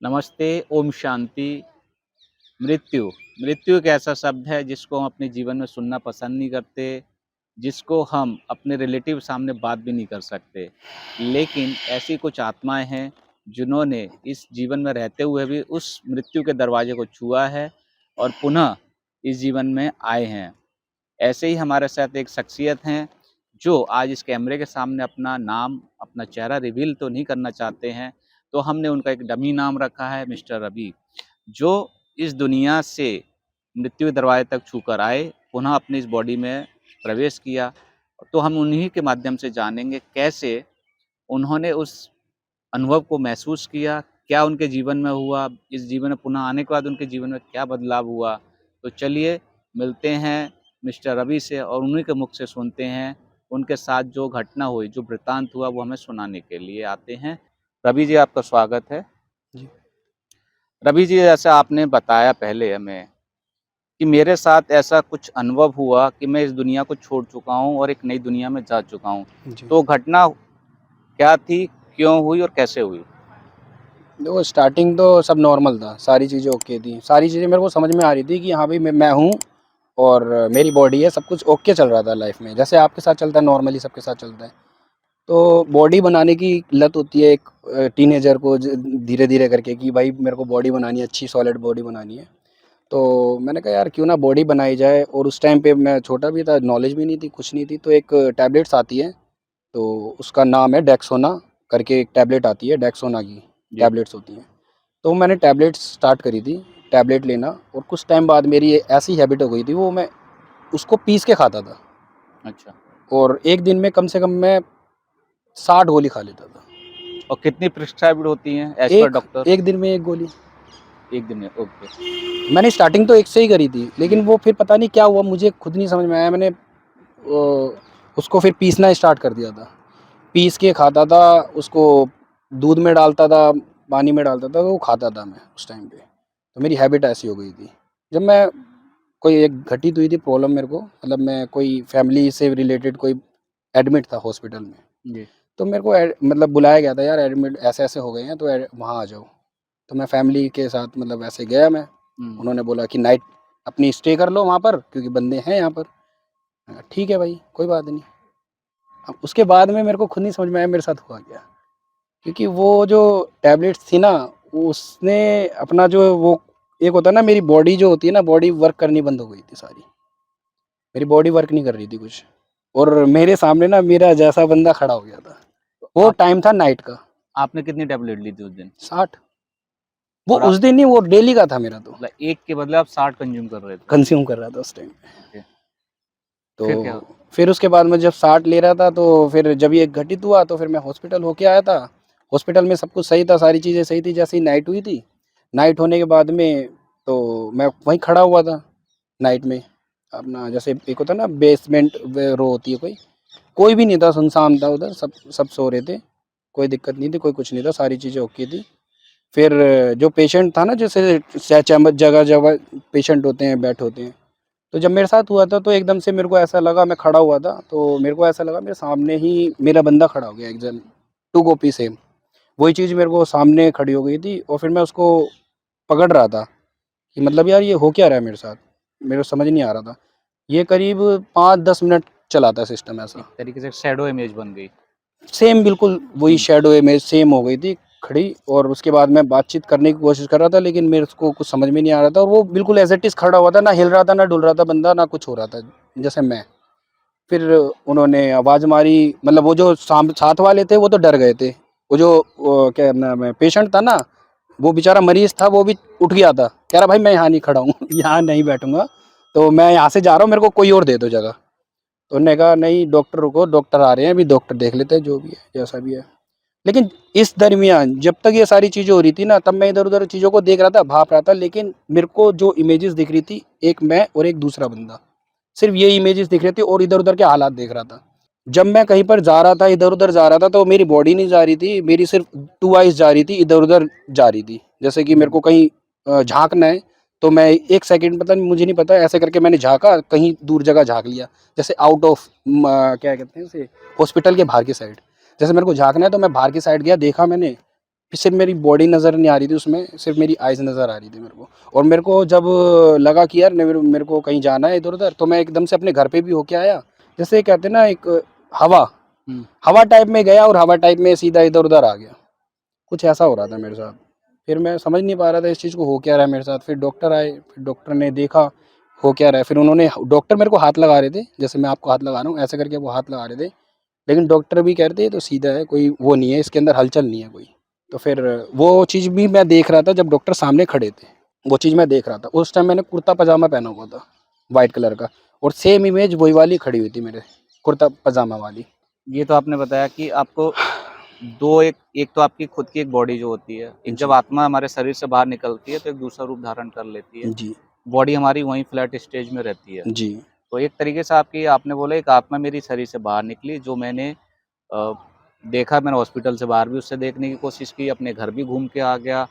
नमस्ते, ओम शांति। मृत्यु, मृत्यु एक ऐसा शब्द है जिसको हम अपने जीवन में सुनना पसंद नहीं करते, जिसको हम अपने रिलेटिव सामने बात भी नहीं कर सकते। लेकिन ऐसी कुछ आत्माएँ हैं, जिन्होंने इस जीवन में रहते हुए भी उस मृत्यु के दरवाजे को छुआ है और पुनः इस जीवन में आए हैं। ऐसे ही हमारे साथ एक शख्सियत हैं, जो आज इस कैमरे के सामने अपना नाम, अपना चेहरा रिवील तो नहीं करना चाहते हैं, तो हमने उनका एक डमी नाम रखा है मिस्टर रवि, जो इस दुनिया से मृत्यु के दरवाजे तक छूकर आए, पुनः अपनी इस बॉडी में प्रवेश किया। तो हम उन्हीं के माध्यम से जानेंगे कैसे उन्होंने उस अनुभव को महसूस किया, क्या उनके जीवन में हुआ, इस जीवन में पुनः आने के बाद उनके जीवन में क्या बदलाव हुआ। तो चलिए मिलते हैं मिस्टर रवि से और उन्हीं के मुख से सुनते हैं, उनके साथ जो घटना हुई, जो वृत्तांत हुआ वो हमें सुनाने के लिए आते हैं। रवि जी आपका स्वागत है। जी। रवि जी जैसा आपने बताया पहले हमें कि मेरे साथ ऐसा कुछ अनुभव हुआ कि मैं इस दुनिया को छोड़ चुका हूँ और एक नई दुनिया में जा चुका हूँ। जी। तो घटना क्या थी, क्यों हुई और कैसे हुई? देखो, स्टार्टिंग तो सब नॉर्मल था, सारी चीज़ें ओके थी, सारी चीज़ें मेरे को समझ में आ रही थी कि हाँ भाई मैं हूँ और मेरी बॉडी है, सब कुछ ओके चल रहा था लाइफ में, जैसे आपके साथ चलता है नॉर्मली सबके साथ चलता है। तो बॉडी बनाने की लत होती है एक टीनेजर को धीरे धीरे करके कि भाई मेरे को बॉडी बनानी है, अच्छी सॉलिड बॉडी बनानी है। तो मैंने कहा यार क्यों ना बॉडी बनाई जाए, और उस टाइम पे मैं छोटा भी था, नॉलेज भी नहीं थी, कुछ नहीं थी। तो एक टैबलेट्स आती है, तो उसका नाम है डेक्सोना करके, एक टैबलेट आती है डेक्सोना की, जी। टैबलेट्स होती हैं। तो मैंने टैबलेट्स स्टार्ट करी थी, टैबलेट लेना, और कुछ टाइम बाद मेरी ये ऐसी हैबिट हो गई थी, वो मैं उसको पीस के खाता था, अच्छा। और एक दिन में कम से कम मैं 60 गोली खा लेता था। और कितनी प्रिस्क्राइब्ड होती हैं एज़ पर एक डॉक्टर? एक दिन में एक गोली। एक दिन में, ओके। मैंने स्टार्टिंग तो एक से ही करी थी, जी। लेकिन वो फिर पता नहीं क्या हुआ, मुझे खुद नहीं समझ में आया। मैंने उसको फिर पीसना स्टार्ट कर दिया था, पीस के खाता था उसको, दूध में डालता था, पानी में डालता था, तो वो खाता था मैं उस टाइम पे। तो मेरी हैबिट ऐसी हो गई थी। जब मैं कोई एक घटित हुई थी प्रॉब्लम मेरे को, मतलब मैं कोई फैमिली से रिलेटेड कोई एडमिट था हॉस्पिटल में, जी। तो मेरे को मतलब बुलाया गया था, यार एडमिट ऐसे ऐसे हो गए हैं, तो वहाँ आ जाओ। तो मैं फैमिली के साथ मतलब ऐसे गया मैं। हुँ। उन्होंने बोला कि नाइट अपनी स्टे कर लो वहाँ पर, क्योंकि बंदे हैं यहाँ पर। ठीक है भाई, कोई बात नहीं। अब उसके बाद में मेरे को खुद नहीं समझ में आया मेरे साथ हुआ क्या, क्योंकि वो जो टैबलेट्स थी ना, उसने अपना जो वो, एक होता है ना, मेरी बॉडी जो होती है ना, बॉडी वर्क करनी बंद हो गई थी सारी। मेरी बॉडी वर्क नहीं कर रही थी कुछ, और मेरे सामने ना मेरा जैसा बंदा खड़ा हो गया था। तो वो टाइम था नाइट का। आपने कितनी टैबलेट ली थी उस दिन? 60। वो और उस आप दिन नहीं, वो डेली का था मेरा, तो मतलब 1 के बदले आप 60 कंज़्यूम कर रहे थे? कंज्यूम कर रहा था उस टाइम। ओके। तो फिर क्या? फिर उसके बाद में जब 60 ले रहा था, तो फिर जब ये घटित हुआ, तो फिर मैं हॉस्पिटल होके आया था। हॉस्पिटल में सब कुछ सही था, सारी चीज़ें सही थी। जैसे ही नाइट हुई थी, नाइट होने के बाद में तो मैं वहीं खड़ा हुआ था नाइट में, अपना जैसे एक होता है ना बेसमेंट रो होती है, कोई भी नहीं था, सुनसान था उधर, सब सो रहे थे, कोई दिक्कत नहीं थी, कोई कुछ नहीं था, सारी चीज़ें ओके थी। फिर जो पेशेंट था ना, जैसे चैम्बर, जगह जगह पेशेंट होते हैं, बेड होते हैं, तो जब मेरे साथ हुआ था, तो एकदम से मेरे को ऐसा लगा, मैं खड़ा हुआ था तो मेरे को ऐसा लगा मेरे सामने ही मेरा बंदा खड़ा हो गया, एकदम टू कॉपी सेम। वही चीज़ मेरे को सामने खड़ी हो गई थी, और फिर मैं उसको पकड़ रहा था कि मतलब यार ये हो क्या रहा है मेरे साथ, मेरे को समझ नहीं आ रहा था। ये करीब 5-10 मिनट चला था सिस्टम एक ऐसा। तरीके से शैडो इमेज बन गई। सेम बिल्कुल वही हुँ। शैडो इमेज सेम हो गई थी खड़ी, और उसके बाद मैं बातचीत करने की कोशिश कर रहा था, लेकिन मेरे को कुछ समझ में नहीं आ रहा था, और वो बिल्कुल एज इट इज़ खड़ा हुआ था, ना हिल रहा था, ना डुल रहा था बंदा, ना कुछ हो रहा था जैसे मैं। फिर उन्होंने आवाज़ मारी, मतलब वो जो साथ वाले थे वो तो डर गए थे। वो क्या नाम है, पेशेंट था ना, वो बेचारा मरीज़ था, वो भी उठ गया था, कह रहा भाई मैं यहाँ नहीं खड़ा हूँ यहाँ नहीं बैठूँगा, तो मैं यहाँ से जा रहा हूँ, मेरे को कोई और दे दो जगह। तो उन्होंने कहा नहीं डॉक्टर रुको, डॉक्टर आ रहे हैं, अभी डॉक्टर देख लेते हैं जो भी है, जैसा भी है। लेकिन इस दरमियान जब तक ये सारी चीज़ें हो रही थी ना, तब मैं इधर-उधर चीज़ों को देख रहा था, भाप रहा था, लेकिन मेरे को जो इमेजेस दिख रही थी, एक मैं और एक दूसरा बंदा, सिर्फ ये इमेजेस दिख रहे थे, और इधर-उधर के हालात देख रहा था। जब मैं कहीं पर जा रहा था, इधर-उधर जा रहा था, तो मेरी बॉडी नहीं जा रही थी, मेरी सिर्फ 2 आइज़ जा रही थी, इधर-उधर जा रही थी। जैसे कि मेरे हुँ। को कहीं झाँकना है, तो मैं 1 सेकंड, पता नहीं, मुझे नहीं पता, ऐसे करके मैंने झाँका, कहीं दूर जगह झाँक लिया। जैसे आउट ऑफ क्या कहते हैं उसे, हॉस्पिटल के बाहर की साइड। जैसे मेरे को झाँकना है, तो मैं बाहर की साइड गया, देखा मैंने, सिर्फ मेरी बॉडी नज़र नहीं आ रही थी उसमें, सिर्फ मेरी आइज़ नज़र आ रही थी मेरे को। और मेरे को जब लगा कि यार मेरे को कहीं जाना है इधर-उधर, तो मैं एकदम से अपने घर पे भी होके आया। जैसे कहते हैं ना एक हवा, हुँ। हवा टाइप में गया और हवा टाइप में सीधा इधर-उधर आ गया। कुछ ऐसा हो रहा था मेरे साथ। फिर मैं समझ नहीं पा रहा था इस चीज़ को हो क्या रहा है मेरे साथ। फिर डॉक्टर आए, फिर डॉक्टर ने देखा हो क्या रहा है। फिर उन्होंने डॉक्टर मेरे को हाथ लगा रहे थे, जैसे मैं आपको हाथ लगा रहा हूँ, ऐसे करके वो हाथ लगा रहे थे। लेकिन डॉक्टर भी कह रहे थे ये तो सीधा है, कोई वो नहीं है, इसके अंदर हलचल नहीं है कोई। तो फिर वो चीज़ भी मैं देख रहा था जब डॉक्टर सामने खड़े थे, वो चीज़ मैं देख रहा था। उस टाइम मैंने कुर्ता पजामा पहना हुआ था, वाइट कलर का, और सेम इमेज वही वाली खड़ी हुई थी मेरे, कुर्ता पजामा वाली। ये तो आपने बताया कि आपको 2 एक एक तो आपकी खुद की एक बॉडी जो होती है, एक जब जी, आत्मा हमारे शरीर से बाहर निकलती है तो एक दूसरा रूप धारण कर लेती है। जी, बॉडी हमारी वहीं फ्लैट स्टेज में रहती है। जी, तो एक तरीके से आपकी आपने बोला एक आत्मा मेरी शरीर से बाहर निकली जो मैंने अ, देखा मैंने हॉस्पिटल से बाहर भी उससे देखने की कोशिश की, अपने घर भी घूम के आ गया।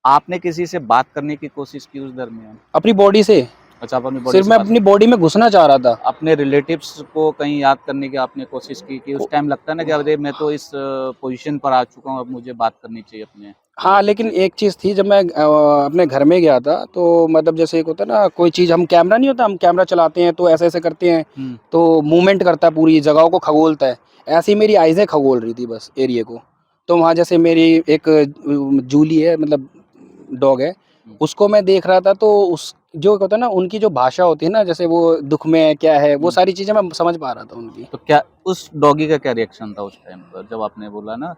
आपने किसी से बात करने की कोशिश की उस दरमियान? अपनी बॉडी से, अच्छा, आप अपनी बॉडी सिर्फ से मैं बात अपनी बॉडी में घुसना चाह रहा था। अपने रिलेटिव्स को कहीं याद करने की आपने कोशिश की कि उस को- टाइम लगता है ना कि अरे मैं तो इस पोज़ीशन पर आ चुका हूँ, अब मुझे बात करनी चाहिए अपने हाँ, रिलेटिव लेकिन से? एक चीज़ थी, जब मैं अपने घर में गया था, तो मतलब जैसे एक होता है ना कोई चीज़, हम कैमरा नहीं होता, हम कैमरा चलाते हैं तो ऐसे-ऐसे करते हैं, हुँ, तो मूवमेंट करता है, पूरी जगहों को खगोलता है। ऐसे ही मेरी आइज़ें खगोल रही थी बस एरिये को। तो वहाँ जैसे मेरी एक जूली है, मतलब डॉग है, हुँ, उसको मैं देख रहा था, तो उस जो होता है ना उनकी जो भाषा होती है ना, जैसे वो दुःख में है, क्या है, वो हुँ। सारी चीज़ें मैं समझ पा रहा था उनकी। तो क्या उस डॉगी का क्या रिएक्शन था उस टाइम पर जब आपने बोला ना?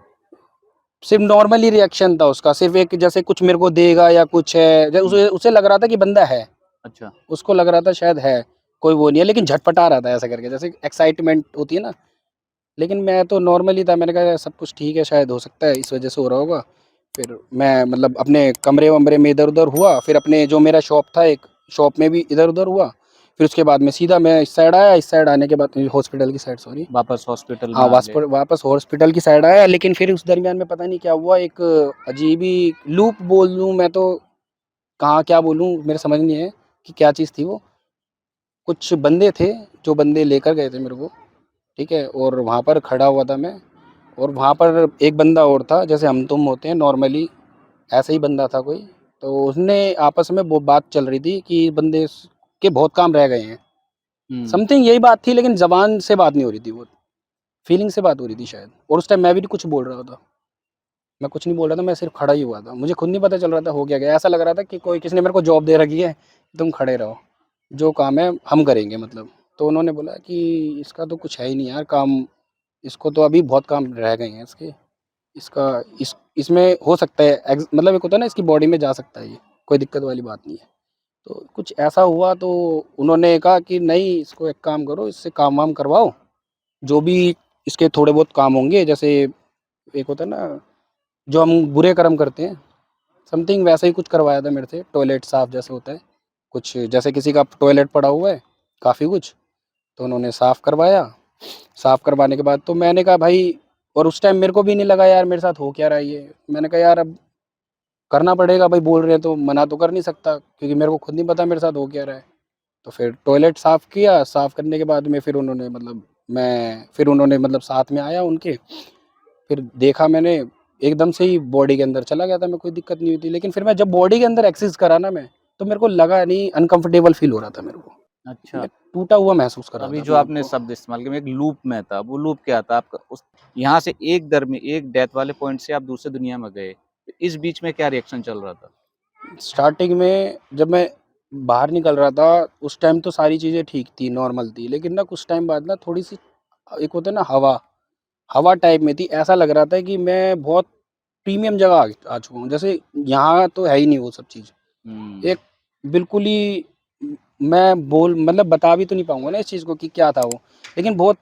सिर्फ़ नॉर्मल ही रिएक्शन था उसका, सिर्फ़ एक जैसे कुछ मेरे को देगा या कुछ है, ज हुँ, उसे उसे लग रहा था कि बंदा है। अच्छा, उसको लग रहा था शायद है, कोई वो नहीं है, लेकिन झटपटा रहा था ऐसे करके, जैसे एक्साइटमेंट होती है ना। लेकिन मैं तो नॉर्मल ही था, मैंने कहा सब कुछ ठीक है, शायद हो सकता है इस वज़ह से हो रहा होगा। फिर मैं मतलब अपने कमरे-वमरे में इधर-उधर हुआ, फिर अपने जो मेरा शॉप था एक, शॉप में भी इधर-उधर हुआ। फिर उसके बाद में सीधा मैं इस साइड आया, इस साइड आने के बाद हॉस्पिटल की साइड, सॉरी। वापस हॉस्पिटल हाँ, में आ गए। वापस हॉस्पिटल की साइड आया, लेकिन फिर उस दरमियान में पता नहीं क्या हुआ, एक अजीब ही लूप बोल लूँ मैं तो, कहाँ क्या बोलूँ मेरे समझ नहीं है कि क्या चीज़ थी वो। कुछ बंदे थे, जो बंदे लेकर गए थे मेरे को, ठीक है? और वहाँ पर खड़ा हुआ था मैं, और वहाँ पर एक बंदा और था, जैसे हम-तुम होते हैं नॉर्मली, ऐसा ही बंदा था कोई। तो उसने आपस में वो बात चल रही थी कि बंदे के बहुत काम रह गए हैं। हुँ, समथिंग यही बात थी, लेकिन ज़बान से बात नहीं हो रही थी वो, फीलिंग से बात हो रही थी शायद। और उस टाइम मैं भी नहीं कुछ बोल रहा था। मैं कुछ नहीं बोल रहा था, मैं सिर्फ़ खड़ा ही हुआ था। मुझे खुद नहीं पता चल रहा था हो क्या गया। ऐसा लग रहा था कि कोई, किसी ने मेरे को जॉब दे रखी है, तुम खड़े रहो, जो काम है हम करेंगे मतलब। तो उन्होंने बोला कि इसका तो कुछ है ही नहीं यार काम, इसको तो अभी बहुत काम रह गए हैं इसके। इसका इसमें हो सकता है मतलब एक होता है ना, इसकी बॉडी में जा सकता है ये, कोई दिक्कत वाली बात नहीं है। तो कुछ ऐसा हुआ, तो उन्होंने कहा कि नहीं, इसको एक काम करो, इससे काम-वाम करवाओ, जो भी इसके थोड़े बहुत काम होंगे, जैसे एक होता है ना, जो हम बुरे कर्म करते हैं, समथिंग वैसा ही कुछ करवाया था मेरे से, टॉयलेट साफ़ जैसे होता है, कुछ जैसे किसी का टॉयलेट पड़ा हुआ है, काफ़ी कुछ, तो उन्होंने साफ़ करवाया। साफ़ करवाने के बाद तो मैंने कहा भाई, और उस टाइम मेरे को भी नहीं लगा यार मेरे साथ हो क्या रहा है ये। मैंने कहा यार अब करना पड़ेगा भाई, बोल रहे हैं तो मना तो कर नहीं सकता, क्योंकि मेरे को खुद नहीं पता मेरे साथ हो क्या रहा है। तो फिर टॉयलेट साफ़ किया, साफ़ करने के बाद में फिर उन्होंने मतलब साथ में आया उनके, फिर देखा मैंने, एकदम से ही बॉडी के अंदर चला गया था मैं, कोई दिक्कत नहीं हुई थी। लेकिन फिर मैं जब बॉडी के अंदर एक्सेस करा ना मैं, तो मेरे को लगा नहीं, अनकंफर्टेबल फ़ील हो रहा था मेरे को। अच्छा। मैं टूटा हुआ महसूस कर रहा अभी था जो अपने आप आपने को। शब्द इस्तेमाल किया मैं एक लूप में था, वो लूप क्या था आपका उस यहाँ से एक डेथ वाले पॉइंट से आप दूसरी दुनिया में गए। तो इस बीच में क्या रिएक्शन चल रहा था? स्टार्टिंग में जब मैं बाहर निकल रहा था, उस टाइम तो सारी चीज़ें ठीक थी, नॉर्मल थी। लेकिन ना कुछ टाइम बाद ना थोड़ी-सी एक होता है ना हवा, हवा टाइप में थी। ऐसा लग रहा था कि मैं बहुत प्रीमियम जगह आ चुका हूँ। जैसे यहाँ तो है ही नहीं वो सब चीज़। हुँ, एक बिल्कुल ही मैं बोल मतलब बता भी तो नहीं पाऊँगा ना इस चीज़ को कि क्या था वो। लेकिन बहुत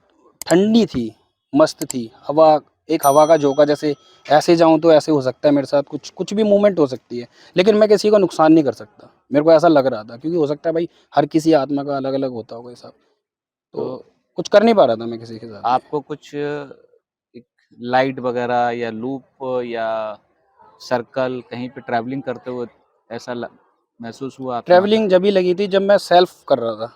ठंडी थी, मस्त थी। हवा, एक हवा का झोंका, जैसे ऐसे जाऊँ तो ऐसे हो सकता है मेरे साथ, कुछ कुछ भी मूवमेंट हो सकती है। लेकिन मैं किसी को नुकसान नहीं कर सकता। मेरे को ऐसा लग रहा था, क्योंकि हो सकता है भाई हर किसी आत्मा का अलग-अलग होता होगा हिसाब। तो तो कुछ कर नहीं पा रहा था मैं किसी के साथ में। आपको कुछ एक लाइट वग़ैरह या लूप या सर्कल कहीं पे ट्रैवलिंग करते हुए ऐसा ल महसूस हुआ आत्मा का? ट्रैवलिंग जब ही लगी थी जब मैं सेल्फ कर रहा था।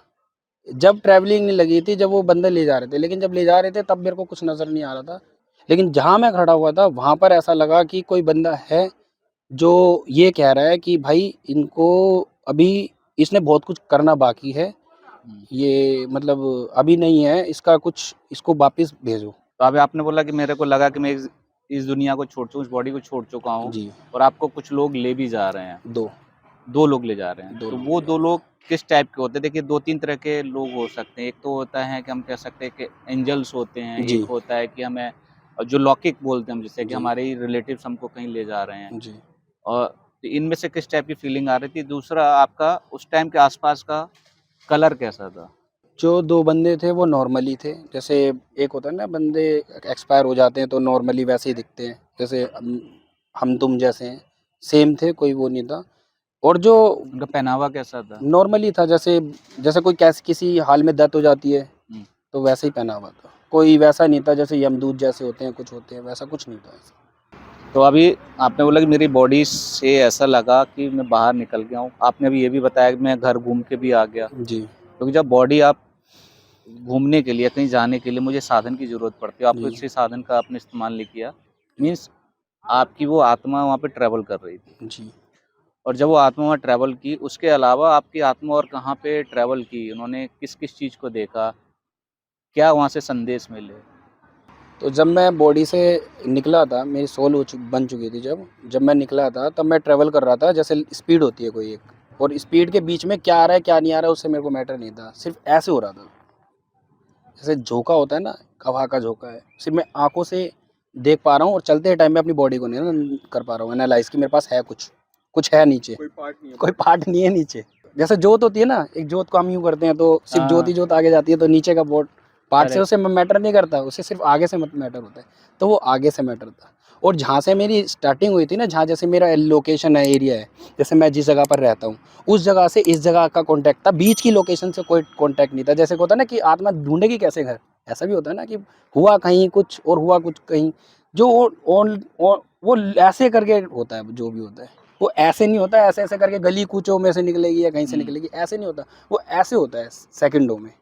जब ट्रैवलिंग नहीं लगी थी, जब वो बंदे ले जा रहे थे, लेकिन जब ले जा रहे थे तब मेरे को कुछ नज़र नहीं आ रहा था। लेकिन जहाँ मैं खड़ा हुआ था वहाँ पर ऐसा लगा कि कोई बंदा है जो ये कह रहा है कि भाई इनको अभी इसने बहुत कुछ करना बाकी है, हुँ। ये मतलब अभी नहीं है, इसका कुछ इसको वापस भेजो। तो अभी आपने बोला कि मेरे को लगा कि मैं इस दुनिया को छोड़ चुका, इस बॉडी को छोड़ चुका हूँ जी, और आपको कुछ लोग ले भी जा रहे हैं। 2 2 लोग ले जा रहे हैं। 2 तो लोग वो ले 2 जा रहे लोग किस टाइप के होते हैं? देखिए 2-3 तरह के लोग हो सकते हैं। एक तो होता है कि हम कह सकते हैं कि एंजल्स होते हैं, हैं। एक जी, होता है कि हमें जो लौकिक बोलते हैं हम जिसे कि जी, हमारे ही रिलेटिव्स हमको कहीं ले जा रहे हैं। जी। और तो इनमें से किस टाइप की फीलिंग आ रही थी? दूसरा आपका उस टाइम के आस-पास का कलर कैसा था? जो 2 बंदे थे वो नॉर्मली थे, जैसे एक होता है ना बंदे एक्सपायर हो जाते हैं तो नॉर्मली वैसे ही दिखते हैं, जैसे हम तुम जैसे हैं, सेम थे, कोई वो नहीं था। और जो उनका पहनावा कैसा था? नॉर्मली था, जैसे जैसे कोई कैसे किसी हाल में डेथ हो जाती है, हुँ। तो वैसे ही पहना हुआ था। कोई वैसा नहीं था जैसे यमदूत जैसे होते हैं, कुछ होते हैं, वैसा कुछ नहीं था ऐसा। तो अभी आपने बोला कि मेरी बॉडी से ऐसा लगा कि मैं बाहर निकल गया हूँ। आपने अभी ये भी बताया कि मैं घर घूम के भी आ गया। जी, क्योंकि जब बॉडी आप घूमने के लिए, कहीं जाने के लिए मुझे साधन की ज़रूरत पड़ती है, आपको जी, इसी साधन का आपने इस्तेमाल नहीं किया। मीन्स आपकी वो आत्मा वहाँ पे ट्रैवल कर रही थी जी। और जब वो आत्मा वहाँ ट्रैवल की, उसके अलावा आपकी आत्मा और कहाँ पे ट्रैवल की? उन्होंने किस-किस चीज़ को देखा? क्या वहाँ से संदेश मिले? तो जब मैं बॉडी से निकला था, मेरी सोल बन चुकी थी जब मैं निकला था, तब मैं ट्रैवल कर रहा था, जैसे स्पीड होती है कोई एक, और स्पीड के बीच में क्या आ रहा है, क्या नहीं आ रहा है, उससे मेरे को मैटर नहीं था। सिर्फ़ ऐसे हो रहा था। जैसे झोंका होता है ना, हवा का झोंका है, सिर्फ़ मैं आँखों से देख पा रहा हूँ और चलते टाइम में अपनी बॉडी को नहीं ना कर पा रहा हूँ एनालाइज़ कि मेरे पास है कुछ, कुछ है नीचे। कोई पार्ट नहीं है नीचे। जैसे जोत होती है ना, एक जोत को हम यूँ करते हैं तो सिर्फ़ जोत हाँ, ही जोत आगे जाती है, तो नीचे का पार्ट से करेक्ट। उसे मैटर नहीं करता, उसे सिर्फ़ आगे से मत मैटर होता है। तो वो आगे से मैटर था। और जहाँ से मेरी स्टार्टिंग हुई थी ना, जहाँ जैसे मेरा लोकेशन है, एरिया है, जैसे मैं जिस जगह पर रहता हूँ, उस जगह से इस जगह का कॉन्टैक्ट था, बीच की लोकेशन से कोई कॉन्टैक्ट नहीं था। जैसे होता है ना कि आत्मा ढूँढेगी कैसे घर? ऐसा भी होता है ना कि हुआ कहीं कुछ और हुआ कुछ कहीं। जो वो ऐसे करके होता है, जो भी होता है। वो ऐसे नहीं होता, ऐसे-ऐसे करके गली कूचों में से निकलेगी या कहीं से हुँ। निकलेगी, ऐसे नहीं होता। वो ऐसे होता है सेकंडों में,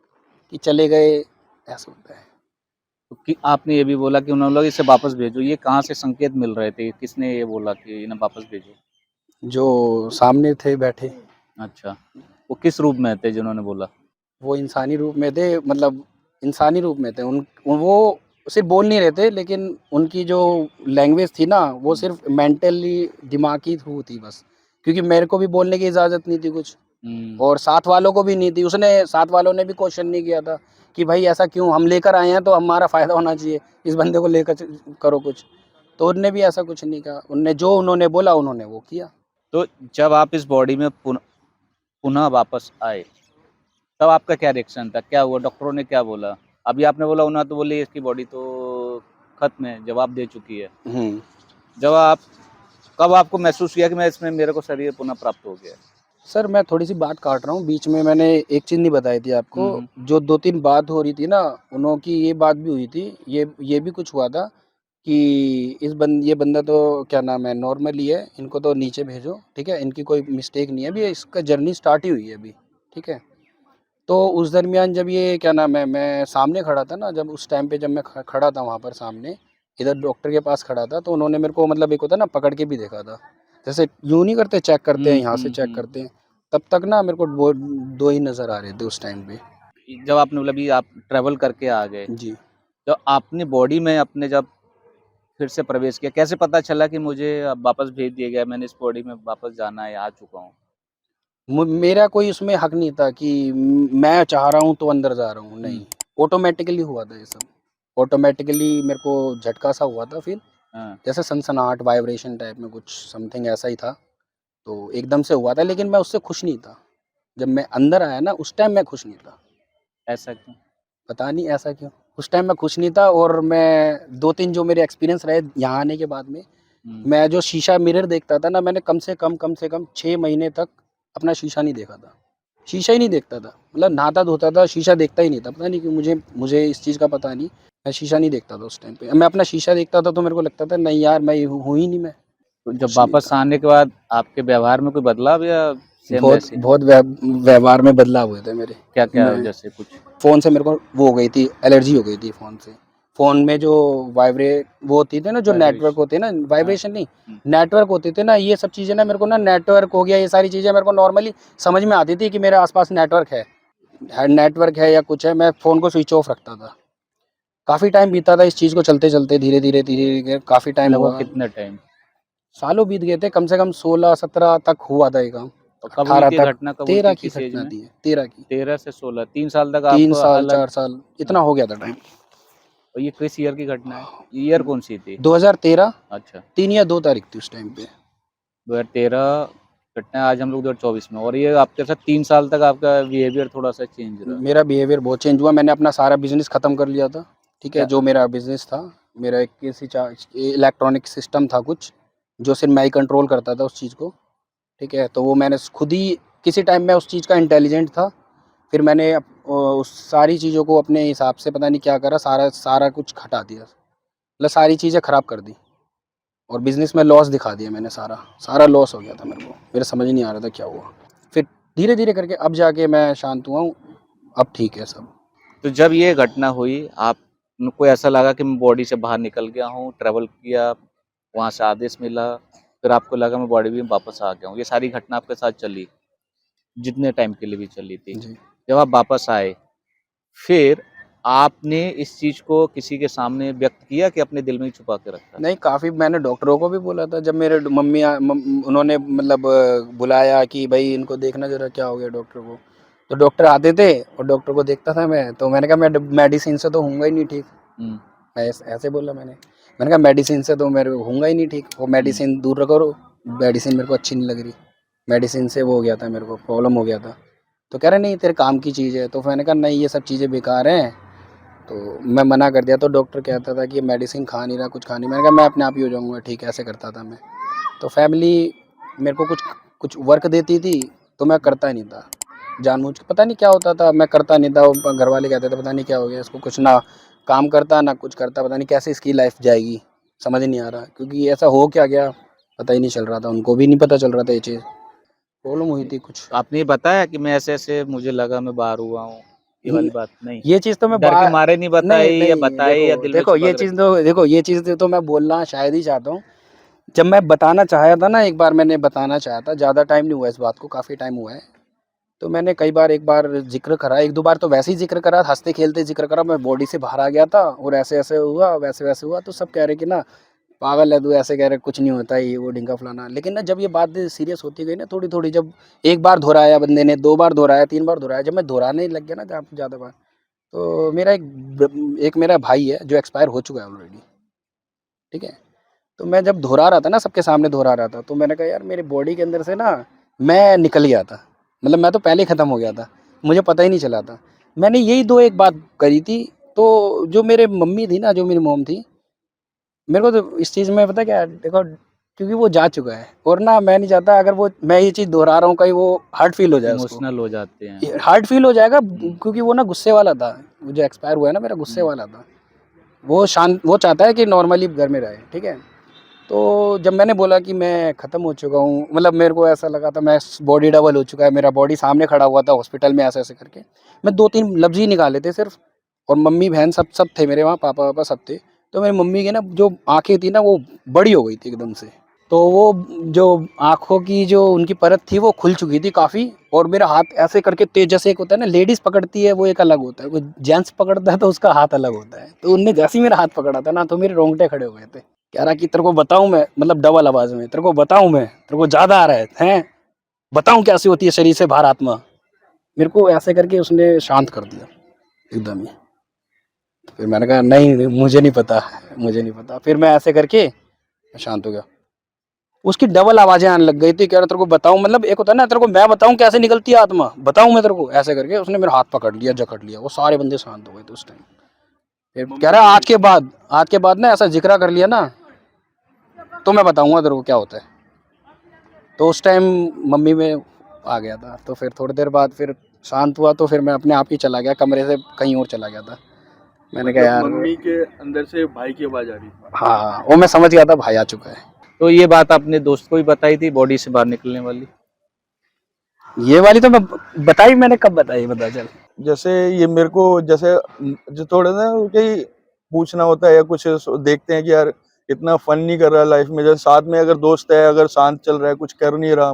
कि चले गए, ऐसे होता है। तो कि आपने ये भी बोला कि उन्होंने बोला इसे वापस भेजो, ये कहाँ से संकेत मिल रहे थे? किसने ये बोला कि इन्हें वापस भेजो? जो सामने थे बैठे, अच्छा, वो किस रूप में थे जिन्होंने बोला? वो इंसानी रूप में थे, मतलब इंसानी रूप में थे। वो सिर्फ़ बोल नहीं रहे थे, लेकिन उनकी जो लैंग्वेज थी ना, वो हुँ, सिर्फ़ मेंटली दिमागी थ्रू थी बस। क्योंकि मेरे को भी बोलने की इजाज़त नहीं थी कुछ। हुँ, और साथ वालों को भी नहीं थी। उसने साथ वालों ने भी क्वेश्चन नहीं किया था कि भाई ऐसा क्यों? हम लेकर आए हैं तो हमारा फ़ायदा होना चाहिए। इस बंदे को लेकर करो कुछ। तो उनने भी ऐसा कुछ नहीं कहा। उन्होंने बोला उन्होंने वो किया। तो जब आप इस बॉडी में पुनः वापस आए, तब आपका क्या रिएक्शन था? क्या हुआ? डॉक्टरों ने क्या बोला? अभी आपने बोला उन्होंने तो बोली इसकी बॉडी तो खत्म है, जवाब दे चुकी है। हुँ। जब आप कब आपको महसूस किया कि मैं इसमें मेरे को शरीर पुनः प्राप्त हो गया है? सर मैं थोड़ी-सी बात काट रहा हूँ। बीच में मैंने एक चीज़ नहीं बताई थी आपको। हुँ, हुँ, जो 2-3 बात हो रही थी ना, उन्हों की ये बात भी हुई थी। ये भी कुछ हुआ था कि ये बंदा तो क्या नाम है नॉर्मल ही है, इनको तो नीचे भेजो, ठीक है? इनकी कोई मिस्टेक नहीं है, अभी इसका जर्नी स्टार्ट ही हुई है अभी, ठीक है? तो उस दरमियान जब ये क्या नाम है, मैं सामने खड़ा था ना, जब उस टाइम पे जब मैं खड़ा था वहाँ पर सामने, इधर डॉक्टर के पास खड़ा था, तो उन्होंने मेरे को मतलब एक होता है ना पकड़ के भी देखा था। जैसे यूँ नहीं करते, चेक करते हैं, हुँ, यहाँ से हुँ, चेक हुँ। करते हैं। तब तक ना मेरे को वो 2 ही नज़र आ रहे थे उस टाइम पे। जब आपने बोला अभी आप ट्रैवल करके आ गए, जी। तो आपने बॉडी में अपने जब फिर से प्रवेश किया, कैसे पता चला कि मुझे अब वापस भेज दिया गया है, मैंने इस बॉडी में वापस जाना है, आ चुका हूँ? मेरा कोई उसमें हक नहीं था कि मैं चाह रहा हूँ तो अंदर जा रहा हूँ, हुँ, नहीं। ऑटोमैटिकली हुआ था ये सब। ऑटोमैटिकली मेरे को झटका सा हुआ था फिर, हाँ, जैसे सनसनाहट, वाइब्रेशन टाइप में कुछ समथिंग ऐसा ही था। तो एकदम से हुआ था, लेकिन मैं उससे खुश नहीं था। जब मैं अंदर आया ना, उस टाइम मैं खुश नहीं था। ऐसा क्यों? पता नहीं ऐसा क्यों? उस टाइम मैं खुश नहीं था, और मैं 2-3 जो मेरे एक्सपीरियंस रहे यहाँ आने के बाद में, हुँ, मैं जो शीशा मिरर देखता था ना, मैंने कम से कम 6 महीने तक अपना शीशा नहीं देखा था। शीशा ही नहीं देखता था। मतलब नहाता-धोता था, शीशा देखता ही नहीं था। पता नहीं क्यों, मुझे मुझे इस चीज़ का पता नहीं। मैं शीशा नहीं देखता था उस टाइम पे। मैं अपना शीशा देखता था तो मेरे को लगता था नहीं यार, मैं हूँ ही नहीं मैं। तो जब कुछ नहीं वापस था। आने के बाद आपके व्यवहार में कोई बदलाव या सेम बहुत वैसे ही? बहुत व्यवहार में बदलाव हुए थे मेरे। क्या-क्या मैं जैसे कुछ? फ़ोन से मेरे को वो हो गई थी, एलर्जी हो गई थी फ़ोन से। फ़ोन में जो वो होती थी ना, जो नेटवर्क होते हैं ना, वाइब्रेशन नहीं, नेटवर्क होते थे ना, ये सब चीज़ें ना मेरे को ना, नेटवर्क हो गया, ये सारी चीज़ें मेरे को नॉर्मली समझ में आती थी कि मेरे आस-पास नेटवर्क है या कुछ है, मैं फ़ोन को स्विच ऑफ रखता था। काफ़ी टाइम बीता था इस चीज़ को चलते-चलते, धीरे-धीरे काफ़ी टाइम लगभग हुआ। कितना टाइम? सालों बीत गए थे, कम से कम 16-17 तक हुआ था ये काम, और कब हुई 18 थी तक, घटना, कब हुई 13 थी, की किस एज घटना में? थी, 13 की। 13 से 16, 3 साल तक 3 आप साल, अलग। 4 साल इतना हाँ, हो गया था टाइम। और ये किस ईयर की घटना है? ईयर कौन-सी थी? 2013 अच्छा, 3 या 2 तारीख थी उस टाइम पे। 2013 घटना है, आज हम लोग 2024 में, और ये आपके साथ 3 साल तक आपका बिहेवियर थोड़ा-सा चेंज रहा। मेरा बिहेवियर बहुत चेंज हुआ, मैंने अपना सारा बिज़नेस ख़त्म कर लिया था, ठीक है? क्या? जो मेरा बिज़नेस था, मेरा एक किसी इलेक्ट्रॉनिक सिस्टम था कुछ, जो सिर्फ़ मैं ही कंट्रोल करता था उस चीज़ को, ठीक है? तो वो मैंने खुद ही किसी टाइम मैं उस चीज़ का इंटेलिजेंट था, फिर मैंने उस सारी चीज़ों को अपने हिसाब से पता नहीं क्या करा, सारा सारा कुछ हटा दिया, मतलब सारी चीज़ें ख़राब कर दी और बिज़नेस में लॉस दिखा दिया मैंने सारा, सारा लॉस हो गया था मेरे को, मेरे समझ ही नहीं आ रहा था क्या हुआ। फिर धीरे-धीरे करके अब जाके मैं शांत हुआ हूँ, अब ठीक है सब। तो जब ये घटना हुई, आपको ऐसा लगा कि मैं बॉडी से बाहर निकल गया हूँ, ट्रैवल किया, वहाँ से आदेश मिला, फिर आपको लगा मैं बॉडी में वापस आ गया हूँ। ये सारी घटना आपके साथ चली, जितने टाइम के लिए भी चली थी। जी। जब आप वापस आए, फिर आपने इस चीज़ को किसी के सामने व्यक्त किया कि अपने दिल में ही छुपा के रखा? नहीं, काफ़ी मैंने डॉक्टरों को भी बोला था, जब मेरे उन्होंने मतलब बुलाया कि भाई इनको देखना ज़रा क्या हो गया डॉक्टर को। तो डॉक्टर आते थे और डॉक्टर को देखता था मैं, तो मैंने कहा मैं मेडिसिन से तो होऊँगा ही नहीं ठीक। हुँ, मैं ऐसे बोला मैंने। मैंने कहा मेडिसिन से तो मेरे होऊँगा ही नहीं ठीक, वो हुँ। मेडिसिन दूर करो, मेडिसिन मेरे को अच्छी नहीं लग रही। मेडिसिन से वो हो गया था, मेरे को प्रॉब्लम हो गया था। तो कह रहे नहीं तेरे काम की चीज़ है, तो मैंने कहा नहीं ये सब चीज़ें बेकार हैं। तो मैं मना कर दिया, तो डॉक्टर कहता था कि ये मेडिसिन खा नहीं रहा, कुछ खा नहीं, मैंने कहा मैं अपने आप ही हो जाऊँगा ठीक, ऐसे करता था मैं। तो फैमिली मेरे को कुछ कुछ वर्क देती थी, तो मैं करता ही नहीं था। जानबूझ के पता नहीं क्या होता था, मैं करता नहीं था, वो घरवाले कहते थे पता नहीं क्या हो गया इसको, कुछ ना काम करता ना कुछ करता, पता नहीं कैसे इसकी लाइफ़ जाएगी, समझ ही नहीं आ रहा। क्योंकि ऐसा हो क्या गया, पता ही नहीं चल रहा था, उनको भी नहीं पता चल रहा था ये चीज़। प्रॉब्लम हुई थी कुछ। आपने ये बताया कि मैं ऐसे-ऐसे मुझे लगा मैं बाहर हुआ हूँ, ये हुँ, वाली बात नहीं? ये चीज़ तो मैं डर के मारे नहीं नहीं, बताई या नहीं, बताई या दिल में छुपा के रखी? देखो ये चीज़ तो मैं बोलना शायद ही चाहता हूँ। जब मैं बताना चाहा था ना, एक बार मैंने बताना चाहा था, ज़्यादा टाइम नहीं हुआ इस बात को, काफ़ी टाइम हुआ है। तो मैंने कई बार एक बार ज़िक्र करा, 1-2 बार तो वैसे ही ज़िक्र करा, हँसते-खेलते ज़िक्र करा, मैं बॉडी से बाहर आ गया था और ऐसे-ऐसे हुआ, वैसे-वैसे हुआ, तो सब कह रहे कि ना पागल है तू, ऐसे कह रहे कुछ नहीं होता है, ये वो ढिंगा फलाना। लेकिन ना जब ये बात सीरियस होती गई ना थोड़ी-थोड़ी, जब 1 बार दोहराया बंदे ने, 2 बार दोहराया, 3 बार दोहराया, जब मैं दोहराने लग गया ना ज़्यादा बार, तो मेरा एक मेरा भाई है जो एक्सपायर हो चुका है ऑलरेडी, ठीक है? तो मैं जब दोहरा रहा था ना, सबके सामने दोहरा रहा था, तो मैंने कहा यार मेरी बॉडी के अंदर से ना मैं निकल गया था। मतलब मैं तो पहले ही ख़त्म हो गया था, मुझे पता ही नहीं चला था। मैंने यही 2 एक बात करी थी, तो जो मेरे मम्मी थी ना, जो मेरी मॉम थी, मेरे को तो इस चीज़ में पता क्या है, देखो क्योंकि वो जा चुका है और ना मैं नहीं चाहता अगर वो मैं ये चीज़ दोहरा रहा हूँ कहीं वो हर्ट फ़ील हो जाए उसको। इमोशनल हो जाते हैं। ये हर्ट फ़ील हो जाएगा हुँ, क्योंकि वो ना गुस्से वाला था, वो जो एक्सपायर हुआ है ना मेरा गुस्से हुँ। वाला था। वो चाहता है कि नॉर्मली घर में रहे, ठीक है? तो जब मैंने बोला कि मैं ख़त्म हो चुका हूँ, मतलब मेरे को ऐसा लगा था मैं बॉडी डबल हो चुका है, मेरा बॉडी सामने खड़ा हुआ था हॉस्पिटल में ऐसे-ऐसे करके। मैं 2-3 लफ्ज़ ही निकाले थे सिर्फ़ और मम्मी-बहन सब सब थे मेरे वहाँ, पापा-वापा सब थे। तो मेरी मम्मी की ना जो आँखें थी ना वो बड़ी हो गई थी एकदम से। तो वो जो आँखों की जो उनकी परत थी वो खुल चुकी थी काफ़ी और मेरा हाथ ऐसे करके तेज़, जैसे एक होता है ना लेडीज़ पकड़ती है वो एक अलग होता है, कोई जेंट्स पकड़ता है तो उसका हाथ अलग होता है। तो उनने जैसे ही मेरा हाथ पकड़ा था ना तो मेरे रोंगटे खड़े हो गए थे। कह रहा कि तेरे को बताऊँ मैं, मतलब डबल आवाज़ में, तेरे को बताऊँ मैं, तेरे को ज़्यादा आ रहा है, हैं? बताऊँ कैसी होती है शरीर से बाहर आत्मा? मेरे को ऐसे करके उसने शांत कर दिया एकदम ही। तो फिर मैंने कहा नहीं, नहीं मुझे नहीं पता, मुझे नहीं पता। फिर मैं ऐसे करके शांत हो गया। उसकी डबल आवाज़ें आने लग गई थी, कह रहा तेरे को बताऊँ, मतलब एक होता है ना तेरे को मैं बताऊँ कैसे निकलती है आत्मा, बताऊँ मैं तेरे को, ऐसे करके उसने मेरा हाथ पकड़ लिया, जकड़ लिया। वो सारे बंदे शांत हो गए थे उस टाइम। फिर कह रहा आज के बाद ना ऐसा ज़िक्र कर लिया ना, तो मैं बताऊँगा तेरे को क्या होता है। तो उस टाइम मम्मी में आ गया था, तो फिर थोड़ी देर बाद फिर शांत हुआ, तो फिर मैं अपने आप ही चला गया, कमरे से कहीं और चला गया था। मैंने कहा मतलब यार मम्मी के अंदर से भाई की आवाज़ आ रही थी। हाँ, वो मैं समझ गया था भाई आ चुका है। तो ये बात आपने दोस्त को भी बताई थी बॉडी से बाहर निकलने वाली? ये वाली तो मैं बताई, मैंने कब बताई बता चल। जैसे ये मेरे को जैसे जो थोड़ा ना कि पूछना होता है या कुछ देखते हैं कि यार इतना फन नहीं कर रहा लाइफ में, जैसे साथ में अगर दोस्त है, अगर शांत चल रहा है, कुछ कर नहीं रहा,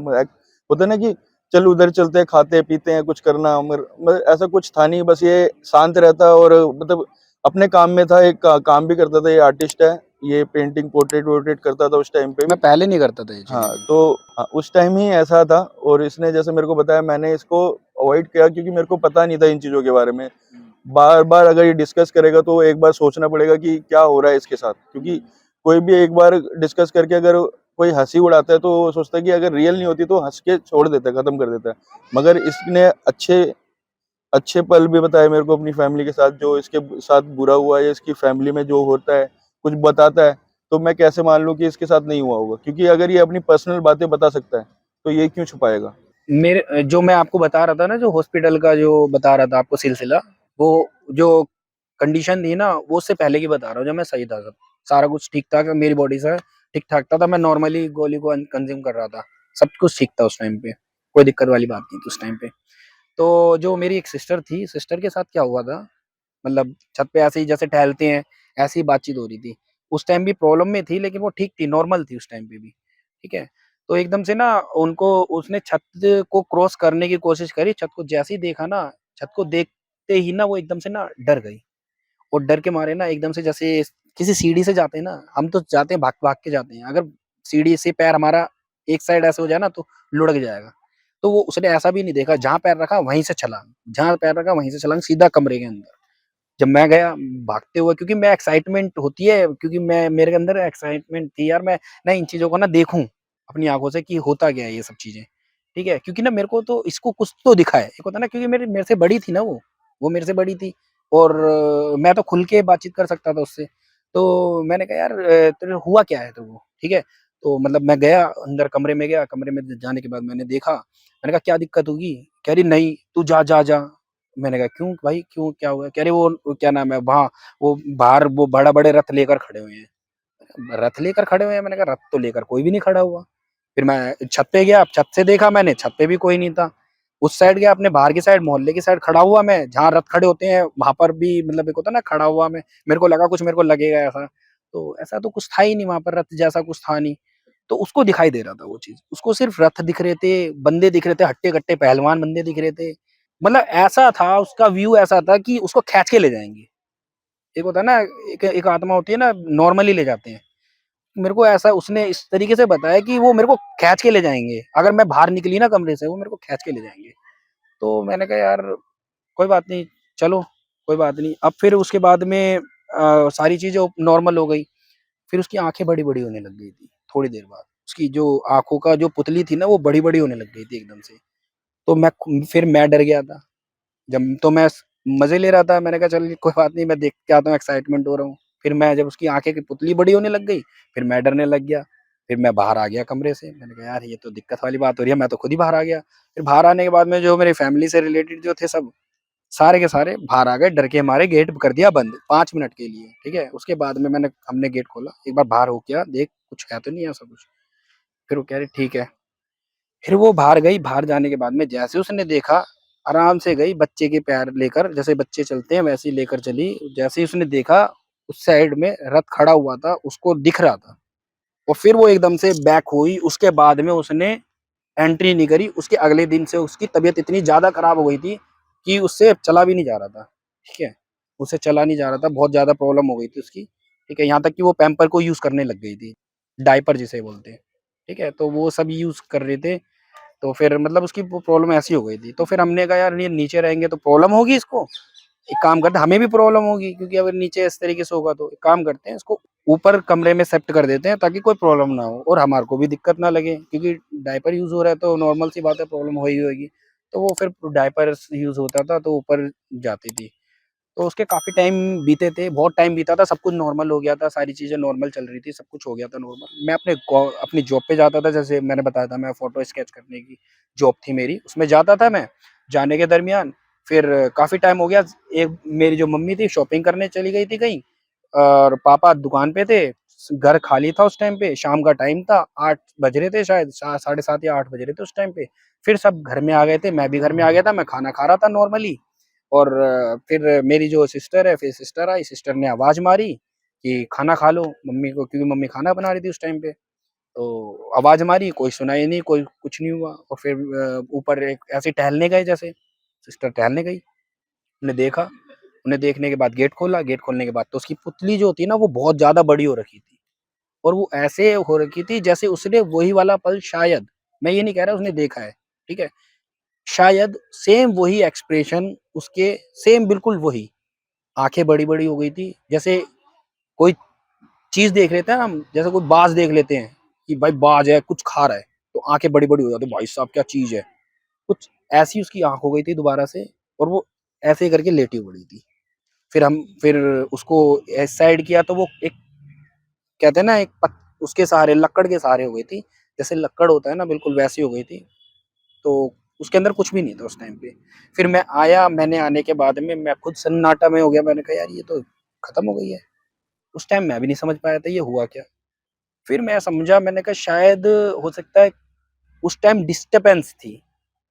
होता है ना कि चल उधर चलते हैं, खाते पीते हैं, कुछ करना, मगर ऐसा कुछ था नहीं, बस ये शांत रहता और मतलब अपने काम में था, एक काम भी करता था, ये आर्टिस्ट है, ये पेंटिंग पोर्ट्रेट वोर्ट्रेट करता था उस टाइम पे मैं भी। पहले नहीं करता था ये चीजें हाँ, भी। तो उस टाइम ही ऐसा था, और इसने जैसे मेरे को बताया, मैंने इसको अवॉइड किया क्योंकि मेरे को पता नहीं था इन चीज़ों के बारे में। बार बार अगर ये डिस्कस करेगा तो एक बार सोचना पड़ेगा कि क्या हो रहा है इसके साथ, क्योंकि कोई भी एक बार डिस्कस करके अगर कोई हंसी उड़ाता है तो वो सोचता है कि अगर रियल नहीं होती तो हंस के छोड़ देता है, खत्म कर देता है। मगर इसने अच्छे अच्छे पल भी बताए मेरे को अपनी फैमिली के साथ, जो इसके साथ बुरा हुआ है या इसकी फैमिली में जो होता है, कुछ बताता है, तो मैं कैसे मान लूँ कि इसके साथ नहीं हुआ होगा, क्योंकि अगर ये अपनी पर्सनल बातें बता सकता है तो ये क्यों छुपाएगा। मेरे जो मैं आपको बता रहा था ना, जो हॉस्पिटल का जो बता रहा था आपको सिलसिला, वो जो कंडीशन थी ना, वो उससे पहले की बता रहा हूँ, जब मैं सही था, सब सारा कुछ ठीक ठाक मेरी बॉडी से ठीक ठाक था, मैं नॉर्मली गोली को कंज्यूम कर रहा था, सब कुछ ठीक था उस टाइम पे, कोई दिक्कत वाली बात नहीं थी उस टाइम पे। तो जो मेरी एक सिस्टर थी, सिस्टर के साथ क्या हुआ था, मतलब छत पे ऐसे ही जैसे टहलते हैं, ऐसी ही बातचीत हो रही थी। उस टाइम भी प्रॉब्लम में थी, लेकिन वो ठीक थी, नॉर्मल थी उस टाइम पे भी, ठीक है। तो एकदम से ना उनको, उसने छत को क्रॉस करने की कोशिश करी, छत को जैसे ही देखा ना, छत को देखते ही ना वो एकदम से ना डर गई, और डर के मारे ना एकदम से, जैसे किसी सीढ़ी से जाते हैं ना, हम तो जाते हैं भाग भाग के जाते हैं, अगर सीढ़ी से पैर हमारा एक साइड ऐसे हो जाए ना तो लुढ़क जाएगा। तो वो उसने ऐसा भी नहीं देखा, जहां पैर रखा वहीं से छलांग, जहां पैर रखा वहीं से छलांग, सीधा कमरे के अंदर। जब मैं गया भागते हुए, क्योंकि मैं एक्साइटमेंट होती है, क्योंकि मैं, मेरे अंदर एक्साइटमेंट थी यार, मैं ना इन चीजों को ना देखूं अपनी आंखों से कि होता क्या है ये सब चीजें, ठीक है, क्योंकि ना मेरे को तो इसको कुछ तो दिखा है, एक होता ना, क्योंकि मेरे मेरे से बड़ी थी ना वो मेरे से बड़ी थी, और मैं तो खुल के बातचीत कर सकता था उससे। तो मैंने कहा यार तेरे हुआ क्या है, तो वो ठीक है। तो मतलब मैं गया अंदर, कमरे में गया, कमरे में जाने के बाद मैंने देखा, मैंने कहा क्या दिक्कत होगी, कह रही नहीं तू जा जा जा। मैंने कहा क्यों भाई, क्यों, क्या हुआ, कह रहे वो क्या नाम है वहाँ, वो बाहर वो बड़ा बड़े रथ लेकर खड़े हुए हैं, रथ लेकर खड़े हुए हैं, मैंने कहा रथ तो लेकर कोई भी नहीं खड़ा हुआ। फिर मैं छत पे गया, छत से देखा मैंने, छत पे भी कोई नहीं था। उस साइड गया, अपने बाहर की साइड, मोहल्ले की साइड खड़ा हुआ मैं, जहाँ रथ खड़े होते हैं वहां पर भी, मतलब एक होता ना खड़ा हुआ मैं, मेरे को लगा कुछ मेरे को लगेगा ऐसा, तो ऐसा तो कुछ था ही नहीं वहां पर, रथ जैसा कुछ था नहीं। तो उसको दिखाई दे रहा था वो चीज, उसको सिर्फ रथ दिख रहे थे, बंदे दिख रहे थे, हट्टे कट्टे पहलवान बंदे दिख रहे थे, मतलब ऐसा था उसका व्यू, ऐसा था कि उसको खींच के ले जाएंगे। एक होता है ना, एक आत्मा होती है ना, नॉर्मली ले जाते हैं, मेरे को ऐसा उसने इस तरीके से बताया कि वो मेरे को खींच के ले जाएंगे, अगर मैं बाहर निकली ना कमरे से, वो मेरे को खींच के ले जाएंगे। तो मैंने कहा यार कोई बात नहीं, चलो कोई बात नहीं। अब फिर उसके बाद में सारी चीजें नॉर्मल हो गई, फिर उसकी आंखें बड़ी बड़ी होने लग गई थी, थोड़ी देर बाद उसकी जो आंखों का जो पुतली थी ना, वो बड़ी बड़ी होने लग गई थी एकदम से। तो फिर मैं डर गया था, जब तो मैं मजे ले रहा था, मैंने कहा चल कोई बात नहीं, मैं देख के आता हूँ, एक्साइटमेंट हो रहा हूँ। फिर मैं जब उसकी आंखें की पुतली बड़ी होने लग गई, फिर मैं डरने लग गया। फिर मैं बाहर आ गया कमरे से, मैंने कहा यार ये तो दिक्कत वाली बात हो रही है, मैं तो खुद ही बाहर आ गया। फिर बाहर आने के बाद में जो मेरी फैमिली से रिलेटेड जो थे सब, सारे के सारे बाहर आ गए, डर के हमारे गेट कर दिया बंद 5 मिनट के लिए, ठीक है। उसके बाद में हमने गेट खोला, एक बार बाहर हो गया देख कुछ है तो नहीं ऐसा कुछ। फिर वो कह रही ठीक है। फिर वो बाहर गई, बाहर जाने के बाद में जैसे उसने देखा, आराम से गई बच्चे के पैर लेकर, जैसे बच्चे चलते हैं वैसे ही लेकर चली। जैसे ही उसने देखा, उस साइड में रथ खड़ा हुआ था, उसको दिख रहा था, और फिर वो एकदम से बैक हुई। उसके बाद में उसने एंट्री नहीं करी, उसके अगले दिन से उसकी तबीयत इतनी ज्यादा खराब हो गई थी कि उससे चला भी नहीं जा रहा था, ठीक है। उससे चला नहीं जा रहा था, बहुत ज्यादा प्रॉब्लम हो गई थी उसकी, ठीक है। यहाँ तक कि वो पैम्पर को यूज करने लग गई थी, डायपर जिसे बोलते हैं, ठीक है। तो वो सब यूज कर रहे थे, तो फिर मतलब उसकी प्रॉब्लम ऐसी हो गई थी। तो फिर हमने कहा यार ये नीचे रहेंगे तो प्रॉब्लम होगी इसको, एक काम करते हैं, हमें भी प्रॉब्लम होगी, क्योंकि अगर नीचे इस तरीके से होगा तो एक काम करते हैं, इसको ऊपर कमरे में शिफ्ट कर देते हैं, ताकि कोई प्रॉब्लम ना हो और हमारे को भी दिक्कत ना लगे, क्योंकि डायपर यूज हो रहा है तो नॉर्मल सी बात है, प्रॉब्लम हो ही होगी। तो वो फिर डायपर यूज होता था तो ऊपर जाती थी। तो उसके काफ़ी टाइम बीते थे, बहुत टाइम बीता था, सब कुछ नॉर्मल हो गया था, सारी चीज़ें नॉर्मल चल रही थी, सब कुछ हो गया था नॉर्मल। मैं अपनी जॉब पे जाता था, जैसे मैंने बताया था, मैं फ़ोटो स्केच करने की जॉब थी मेरी, उसमें जाता था मैं। जाने के दरमियान फिर काफ़ी टाइम हो गया, एक मेरी जो मम्मी थी शॉपिंग करने चली गई थी कहीं, और पापा दुकान पे थे, घर खाली था उस टाइम पे, शाम का टाइम था, 8 बज रहे थे शायद, साढ़े 7 या 8 बज रहे थे उस टाइम पे। फिर सब घर में आ गए थे, मैं भी घर में आ गया था, मैं खाना खा रहा था नॉर्मली। और फिर मेरी जो सिस्टर है, फिर सिस्टर आई, सिस्टर ने आवाज़ मारी कि खाना खा लो मम्मी को, क्योंकि मम्मी खाना बना रही थी उस टाइम पे। तो आवाज़ मारी, कोई सुनाई नहीं, कोई कुछ नहीं हुआ। और फिर ऊपर एक ऐसे ही टहलने गए, जैसे सिस्टर टहलने गई, उन्हें देखा, उन्हें देखने के बाद गेट खोला, गेट खोलने के बाद तो उसकी पुतली जो होती है ना, वो बहुत ज़्यादा बड़ी हो रखी थी। और वो ऐसे हो रखी थी जैसे उसने वही वाला पल, शायद, मैं ये नहीं कह रहा उसने देखा है, ठीक है? शायद सेम वही एक्सप्रेशन उसके, सेम बिल्कुल वही। आँखें बड़ी-बड़ी हो गई थी, जैसे कोई चीज़ देख लेते हैं हम, जैसे कोई बाज़ देख लेते हैं कि भाई बाज़ है, कुछ खा रहा है, तो आँखें बड़ी-बड़ी हो जाती हैं, भाई साहब क्या चीज़ है? कुछ ऐसी उसकी आँख हो गई थी दोबारा से, और वो ऐसे करके लेटी पड़ी थी। फिर उसको इस साइड किया तो वो एक, कहते हैं ना, एक उसके सहारे, लक्कड़ के सहारे हो गई थी। जैसे लक्कड़ होता है ना, बिल्कुल वैसी हो गई थी। तो उसके अंदर कुछ भी नहीं था उस टाइम पे। फिर मैं आया, मैंने आने के बाद में मैं खुद सन्नाटा में हो गया। मैंने कहा यार ये तो खत्म हो गई है। उस टाइम मैं भी नहीं समझ पाया था ये हुआ क्या। फिर मैं समझा, मैंने कहा शायद हो सकता है उस टाइम डिस्टर्बेंस थी।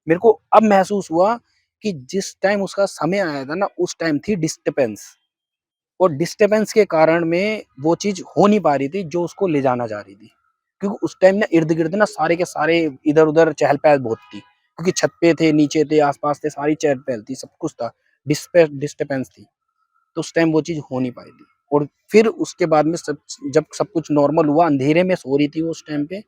मेरे को अब महसूस हुआ कि जिस टाइम उसका समय आया था ना, उस टाइम थी डिस्टर्बेंस। और डिस्टर्बेंस के कारण में वो चीज़ हो नहीं पा रही थी जो उसको ले जाना जा रही थी। क्योंकि उस टाइम ना इर्द-गिर्द ना सारे के सारे इधर-उधर चहल-पहल बहुत थी। क्योंकि छत पे थे, नीचे थे, आस-पास थे, सारी चहल-पहल थी, सब कुछ था। डिस्टर्बेंस थी। तो उस टाइम वो चीज़ हो नहीं पाई थी। और फिर उसके बाद में जब सब कुछ नॉर्मल हुआ, अंधेरे में सो रही थी वो उस टाइम पे,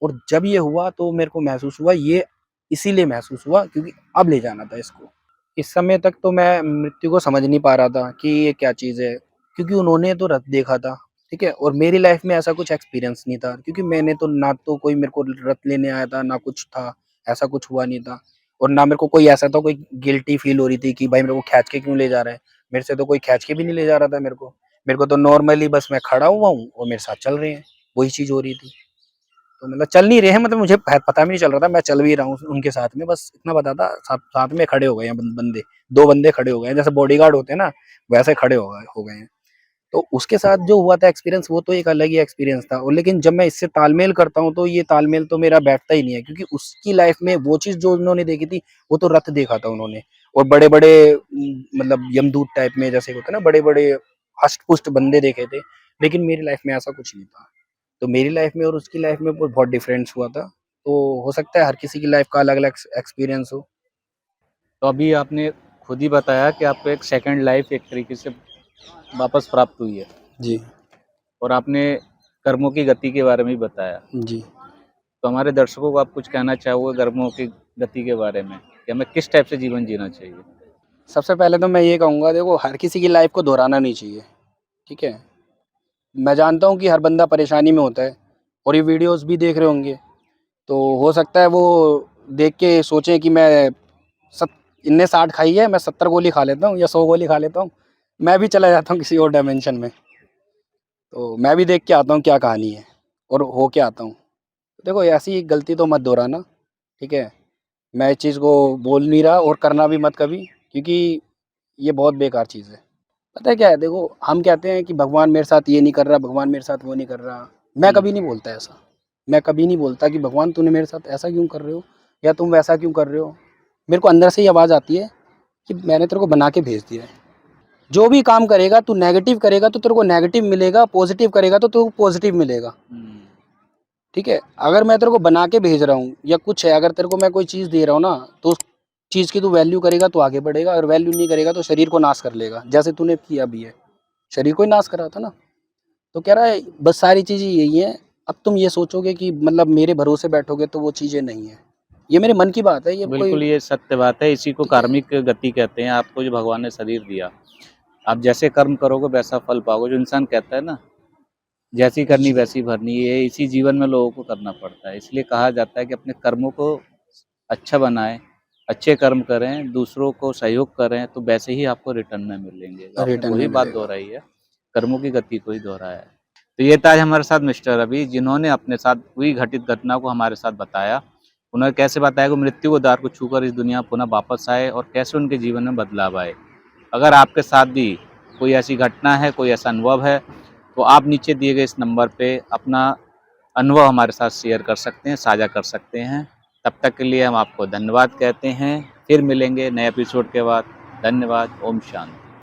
और जब ये हुआ तो मेरे को महसूस हुआ ये इसीलिए महसूस हुआ क्योंकि अब ले जाना था इसको। इस समय तक तो मैं मृत्यु को समझ नहीं पा रहा था कि ये क्या चीज़ है, क्योंकि उन्होंने तो रथ देखा था, ठीक है? और मेरी लाइफ़ में ऐसा कुछ एक्सपीरियंस नहीं था, क्योंकि मैंने तो ना तो कोई मेरे को रथ लेने आया था, ना कुछ था, ऐसा कुछ हुआ नहीं था। और ना मेरे को कोई ऐसा था, कोई गिल्टी फ़ील हो रही थी कि भाई मेरे को खींच के क्यों ले जा रहा है? मेरे से तो कोई खींच के भी नहीं ले जा रहा था मेरे को। मेरे को तो नॉर्मली बस मैं खड़ा हुआ हूँ और मेरे साथ चल रहे हैं, वही चीज़ हो रही थी। तो मतलब चल नहीं रहे हैं, मतलब मुझे पता भी नहीं चल रहा था, मैं चल भी रहा हूँ उनके साथ में, बस इतना पता था साथ साथ में खड़े हो गए हैं बंदे, 2 बंदे खड़े हो गए हैं, जैसे बॉडीगार्ड होते हैं ना, वैसे खड़े हो गए हैं। तो उसके साथ जो हुआ था एक्सपीरियंस, वो तो एक अलग ही एक्सपीरियंस था। और लेकिन जब मैं इससे तालमेल करता हूँ तो ये तालमेल तो मेरा बैठता ही नहीं है, क्योंकि उसकी लाइफ में वो चीज़ जो उन्होंने देखी थी, वो तो रथ देखा था उन्होंने। और बड़े-बड़े मतलब यमदूत टाइप में जैसे होता है ना, बड़े-बड़े हष्ट-पुष्ट बंदे देखे थे, लेकिन मेरी लाइफ में ऐसा कुछ नहीं था। तो मेरी लाइफ में और उसकी लाइफ में बहुत डिफरेंस हुआ था। तो हो सकता है हर किसी की लाइफ का अलग-अलग एक्सपीरियंस हो। तो अभी आपने खुद ही बताया कि आपको एक सेकंड लाइफ एक तरीके से वापस प्राप्त हुई है, जी, और आपने कर्मों की गति के बारे में भी बताया। जी। तो हमारे दर्शकों को आप कुछ कहना चाहोगे कर्मों की गति के बारे में, कि हमें किस टाइप से जीवन जीना चाहिए? सबसे पहले तो मैं ये कहूँगा, देखो हर किसी की लाइफ को दोहराना नहीं चाहिए, ठीक है? मैं जानता हूँ कि हर बंदा परेशानी में होता है और ये वीडियोज़ भी देख रहे होंगे, तो हो सकता है वो देख के सोचें कि मैं सत इनने 60 खाई है, मैं 70 गोली खा लेता हूँ या 100 गोली खा लेता हूँ। मैं भी चला जाता हूँ किसी और डायमेंशन में। तो मैं भी देख के आता हूँ क्या कहानी है और हो के आता हूँ। देखो ऐसी गलती तो मत दोहराना, ठीक है? मैं इस चीज़ को बोल नहीं रहा और करना भी मत कभी, क्योंकि ये बहुत बेकार चीज़ है। पता है क्या है, देखो हम कहते हैं कि भगवान मेरे साथ ये नहीं कर रहा, भगवान मेरे साथ वो नहीं कर रहा। मैं हुँ। कभी नहीं बोलता ऐसा। मैं कभी नहीं बोलता कि भगवान तूने मेरे साथ ऐसा क्यों कर रहे हो या तुम वैसा क्यों कर रहे हो। मेरे को अंदर से ही आवाज़ आती है कि मैंने तेरे को बना के भेज दिया है। जो भी काम करेगा, तू नेगेटिव करेगा तो तेरे को नेगेटिव मिलेगा, पॉजिटिव करेगा तो तेरे को पॉजिटिव मिलेगा। हुँ। ठीक है? अगर मैं तेरे को बना के भेज रहा हूँ या कुछ है, अगर तेरे को मैं कोई चीज़ दे रहा हूँ ना, तो उस चीज़ की तू वैल्यू करेगा तो आगे बढ़ेगा, और वैल्यू नहीं करेगा तो शरीर को नाश कर लेगा, जैसे तूने किया भी है। शरीर को ही नाश करा था ना। तो कह रहा है बस सारी चीज़ें यही हैं। अब तुम ये सोचोगे कि मतलब मेरे भरोसे बैठोगे तो वो चीज़ें नहीं हैं। ये मेरे मन की बात है, ये कोई, बिल्कुल, ये सत्य बात है, इसी को ठीक है? कार्मिक गति कहते हैं। आपको जो भगवान ने शरीर दिया, आप जैसे कर्म करोगे वैसा फल पाओगे। जो इंसान कहता है ना, जैसी करनी जी, वैसी भरनी, ये इसी जीवन में लोगों को करना पड़ता है। इसलिए कहा जाता है कि अपने कर्मों को अच्छा बनाएँ, अच्छे कर्म करें, दूसरों को सहयोग करें, तो वैसे ही आपको रिटर्न में मिलेंगे। तो आपने रिटर्न में वही बात मिलेगा। दोहराई है, कर्मों की गति को ही दोहराया है। तो ये था आज हमारे साथ मिस्टर रवि, जिन्होंने अपने साथ हुई घटित घटना को हमारे साथ बताया। उन्होंने कैसे बताया कि मृत्यु के द्वार को छूकर इस दुनिया में पुनः वापस आए और कैसे उनके जीवन में बदलाव आए। अगर आपके साथ भी कोई ऐसी घटना है, कोई ऐसा अनुभव है, तो आप नीचे दिए गए इस नंबर पे अपना अनुभव हमारे साथ शेयर कर सकते हैं, साझा कर सकते हैं। तब तक के लिए हम आपको धन्यवाद कहते हैं। फिर मिलेंगे नए एपिसोड के बाद। धन्यवाद। ओम शांति।